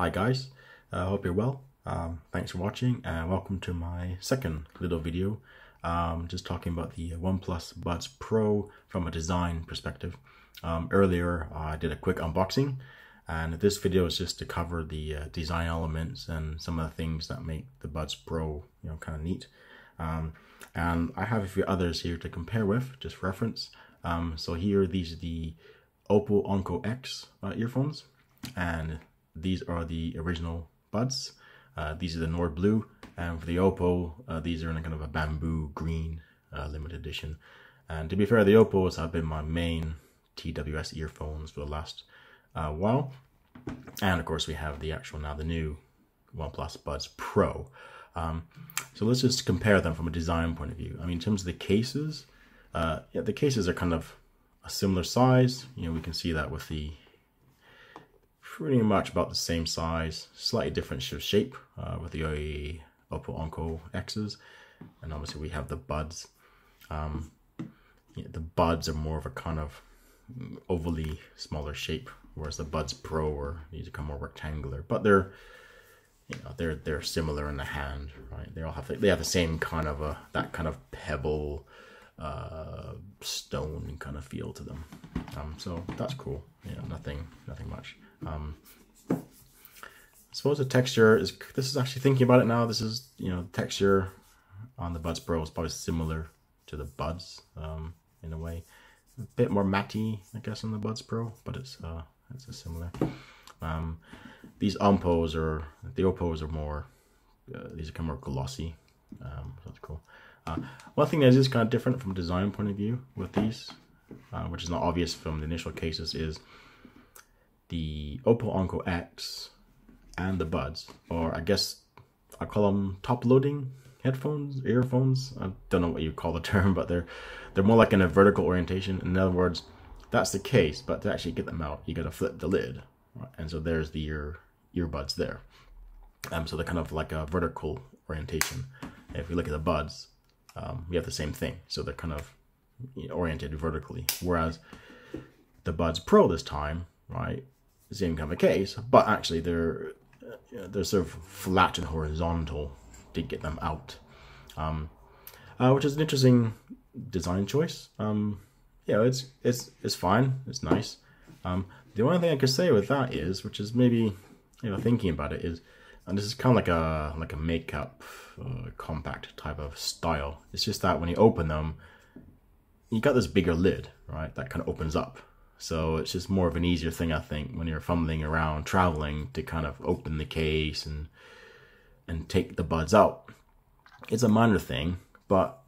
Hi guys, hope you're well. Thanks for watching and welcome to my second little video. Just talking about the OnePlus Buds Pro from a design perspective. Earlier I did a quick unboxing, and this video is just to cover the design elements and some of the things that make the Buds Pro, kind of neat. And I have a few others here to compare with, just for reference. So here, these are the OPPO Enco X earphones, and these are the original Buds. These are the Nord Blue, and for the OPPO, these are in a kind of a bamboo green limited edition. And to be fair, the OPPOs have been my main TWS earphones for the last while. And of course, we have the new OnePlus Buds Pro. So let's just compare them from a design point of view. I mean, in terms of the cases, the cases are kind of a similar size. We can see that with the pretty much about the same size, slightly different shape with the OPPO Enco X's, and obviously we have the Buds. The Buds are more of a kind of ovally smaller shape, whereas the Buds Pro these are kind of more rectangular, but they're similar in the hand, right? They have the same kind of that kind of pebble stone kind of feel to them. So that's cool. Nothing much. I suppose the texture is, this is actually thinking about it now, this is, the texture on the Buds Pro is probably similar to the Buds in a way. A bit more matty, I guess, on the Buds Pro, but it's a similar. These OPPOs are more, these are kind of more glossy. So that's cool. One thing that is kind of different from a design point of view with these, which is not obvious from the initial cases, is the OPPO Enco X and the Buds, or I guess I call them top-loading earphones. I don't know what you call the term, but they're more like in a vertical orientation. In other words, that's the case, but to actually get them out, you got to flip the lid, right? And so there's the earbuds there. So they're kind of like a vertical orientation. If you look at the Buds, we have the same thing. So they're kind of oriented vertically, whereas the Buds Pro this time, right, the same kind of a case, but actually they're sort of flat and horizontal to get them out, which is an interesting design choice. It's fine, it's nice. The only thing I could say with that is, which is maybe, thinking about it, is, and this is kind of like a makeup compact type of style. It's just that when you open them, you got this bigger lid, right, that kind of opens up. So it's just more of an easier thing, I think, when you're fumbling around traveling, to kind of open the case and take the Buds out. It's a minor thing, but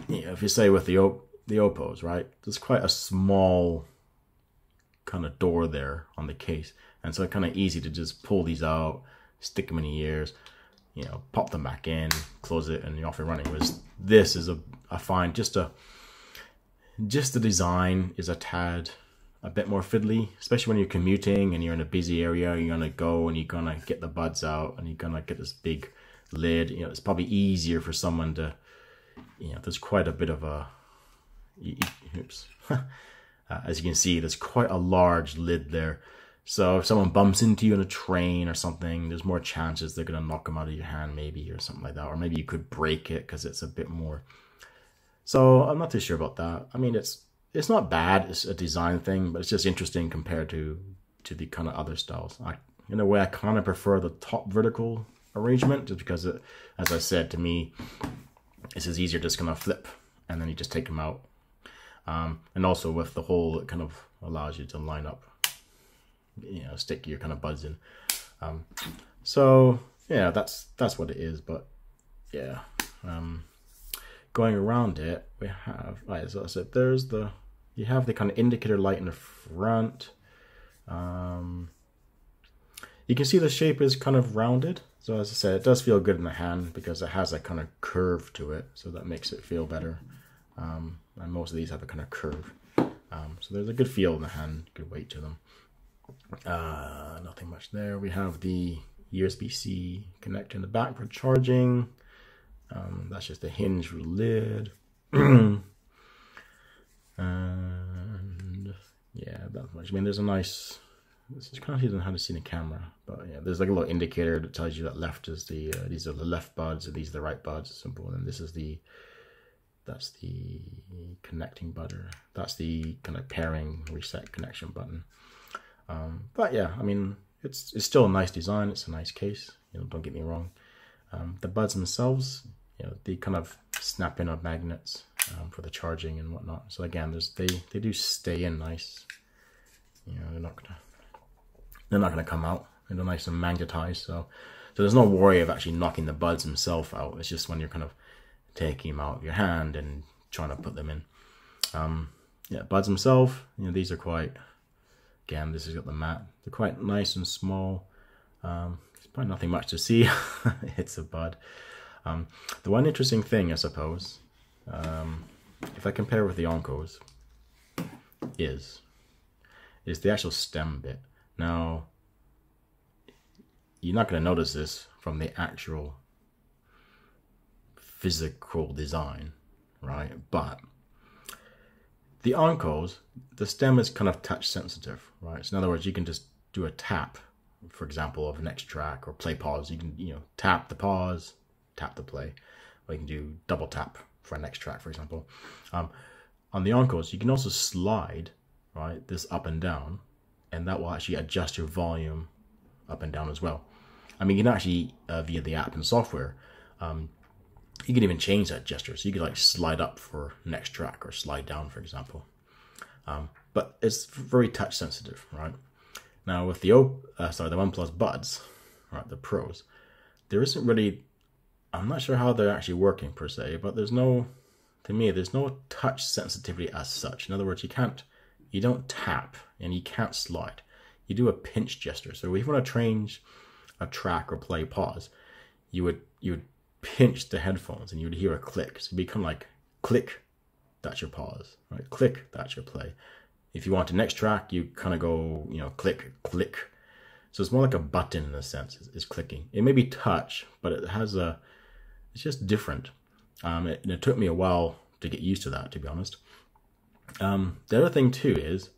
if you say with the OPPOs, right, there's quite a small kind of door there on the case, and so it's kind of easy to just pull these out, stick them in the ears, pop them back in, close it, and you're off and running. Whereas this is I find just the design is a bit more fiddly, especially when you're commuting and you're in a busy area. You're gonna go and you're gonna get the Buds out and you're gonna get this big lid. It's probably easier for someone to, there's quite a bit of a, oops. As you can see, there's quite a large lid there. So if someone bumps into you on a train or something, there's more chances they're gonna knock them out of your hand, maybe, or something like that. Or maybe you could break it because it's a bit more. So I'm not too sure about that. I mean, it's not bad. It's a design thing, but it's just interesting compared to the kind of other styles. In a way, I kind of prefer the top vertical arrangement, just because as I said, to me, it's just easier just kind of flip and then you just take them out. And also with the hole, it kind of allows you to line up, stick your kind of Buds in. So yeah, that's what it is. But yeah, going around it, we have, right, so I said, you have the kind of indicator light in the front. You can see the shape is kind of rounded. So as I said, it does feel good in the hand because it has that kind of curve to it. So that makes it feel better. And most of these have a kind of curve. So there's a good feel in the hand, good weight to them. Nothing much there. We have the USB-C connector in the back for charging. That's just a hinge for the lid. And yeah, that much. I mean, there's a nice this is kind of hidden how to see in the camera, but yeah, there's like a little indicator that tells you that left is the these are the left buds and these are the right buds. It's simple, and this is that's the connecting button. That's the kind of pairing reset connection button. But yeah, I mean, it's still a nice design. It's a nice case. You know, don't get me wrong. The buds themselves, you know, they kind of snap in on magnets for the charging and whatnot. So again, they do stay in nice. You know, they're not gonna come out. They're nice and magnetized. So there's no worry of actually knocking the buds themselves out. It's just when you're kind of taking them out of your hand and trying to put them in. Yeah, buds themselves, you know, these are quite, again, this has got the mat. They're quite nice and small. There's probably nothing much to see. It's a bud. The one interesting thing, I suppose, if I compare with the Encos, is the actual stem bit. Now, you're not going to notice this from the actual physical design, right? But the Encos, the stem is kind of touch sensitive, right? So in other words, you can just do a tap, for example, of next track or play pause. You can, you know, tap the pause, tap the play, or you can do double tap for a next track, for example. On the Encos, you can also slide, right, this up and down, and that will actually adjust your volume up and down as well. I mean, you can actually, via the app and software, you can even change that gesture. So you could like slide up for next track or slide down, for example. But it's very touch sensitive, right? Now with the OnePlus Buds, right, the Pros, there isn't really, I'm not sure how they're actually working per se, but there's no, to me, there's no touch sensitivity as such. In other words, you don't tap and you can't slide. You do a pinch gesture. So if you want to change a track or play pause, you would pinch the headphones and you would hear a click. So it'd become like click, that's your pause, right? Click, that's your play. If you want the next track, you kind of go, you know, click, click. So it's more like a button in a sense, is clicking. It may be touch, but it has it's just different. And it took me a while to get used to that, to be honest. The other thing too is,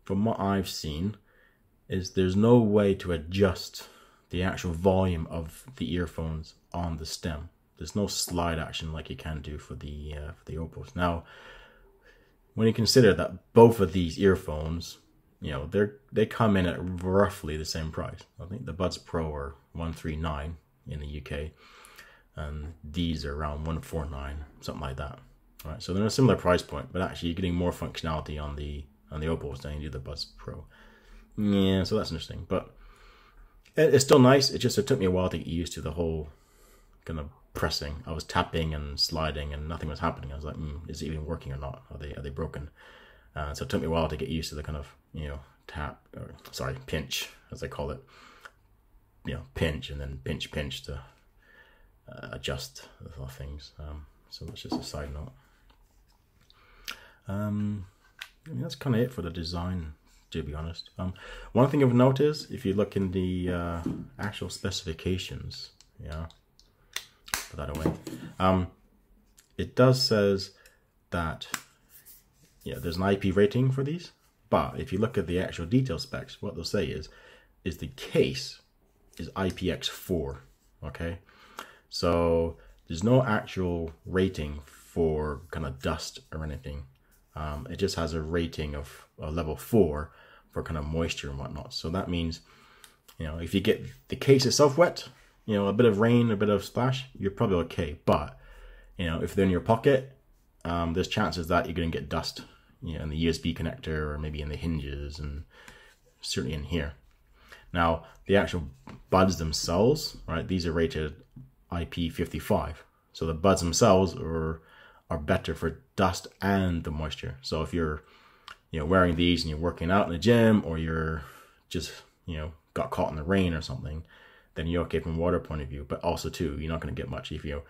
from what I've seen, is there's no way to adjust the actual volume of the earphones on the stem. There's no slide action like you can do for the OPPOs. Now, when you consider that both of these earphones, you know, they come in at roughly the same price. I think the Buds Pro are $139 in the UK, and these are around $149, something like that. All right, so they're a similar price point, but actually you're getting more functionality on the OPPOs than you do the Buds Pro. Yeah, so that's interesting, but it's still nice. It took me a while to get used to the whole kind of pressing. I was tapping and sliding and nothing was happening. I was like, is it even working or not? Are they broken? So it took me a while to get used to the kind of, you know, pinch, as I call it. You know, pinch and then pinch to adjust the things. So that's just a side note. I mean, that's kind of it for the design, to be honest. One thing I've noticed, if you look in the actual specifications, yeah, put that away. It does says that, yeah, there's an IP rating for these, but if you look at the actual detail specs, what they'll say is the case is IPX4, okay? So there's no actual rating for kind of dust or anything. It just has a rating of level 4 for kind of moisture and whatnot. So that means, you know, if you get the case itself wet, you know, a bit of rain, a bit of splash, you're probably okay. But, you know, if they're in your pocket, there's chances that you're going to get dust, you know, in the USB connector or maybe in the hinges and certainly in here. Now, the actual buds themselves, right, these are rated IP55. So the buds themselves are better for dust and the moisture. So if you're, you know, wearing these and you're working out in the gym, or you're just, you know, got caught in the rain or something, then you're okay from a water point of view. But also too, you're not going to get much if you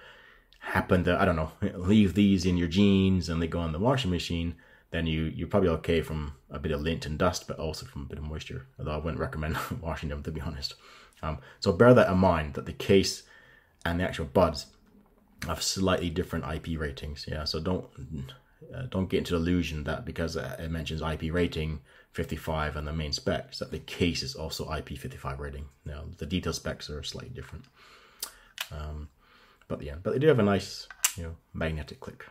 happen to, I don't know, leave these in your jeans and they go in the washing machine, then you're probably okay from a bit of lint and dust, but also from a bit of moisture. Although I wouldn't recommend washing them, to be honest. So bear that in mind, that the case and the actual buds have slightly different IP ratings. Yeah, so don't get into the illusion that because it mentions IP rating 55 and the main specs, that the case is also IP55 rating. Now the detail specs are slightly different, but yeah, but they do have a nice, you know, magnetic click.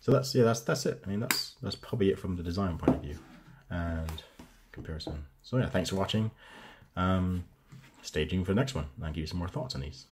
So that's it. I mean, that's probably it from the design point of view and comparison. So yeah, thanks for watching. Stay tuned for the next one, and I'll give you some more thoughts on these.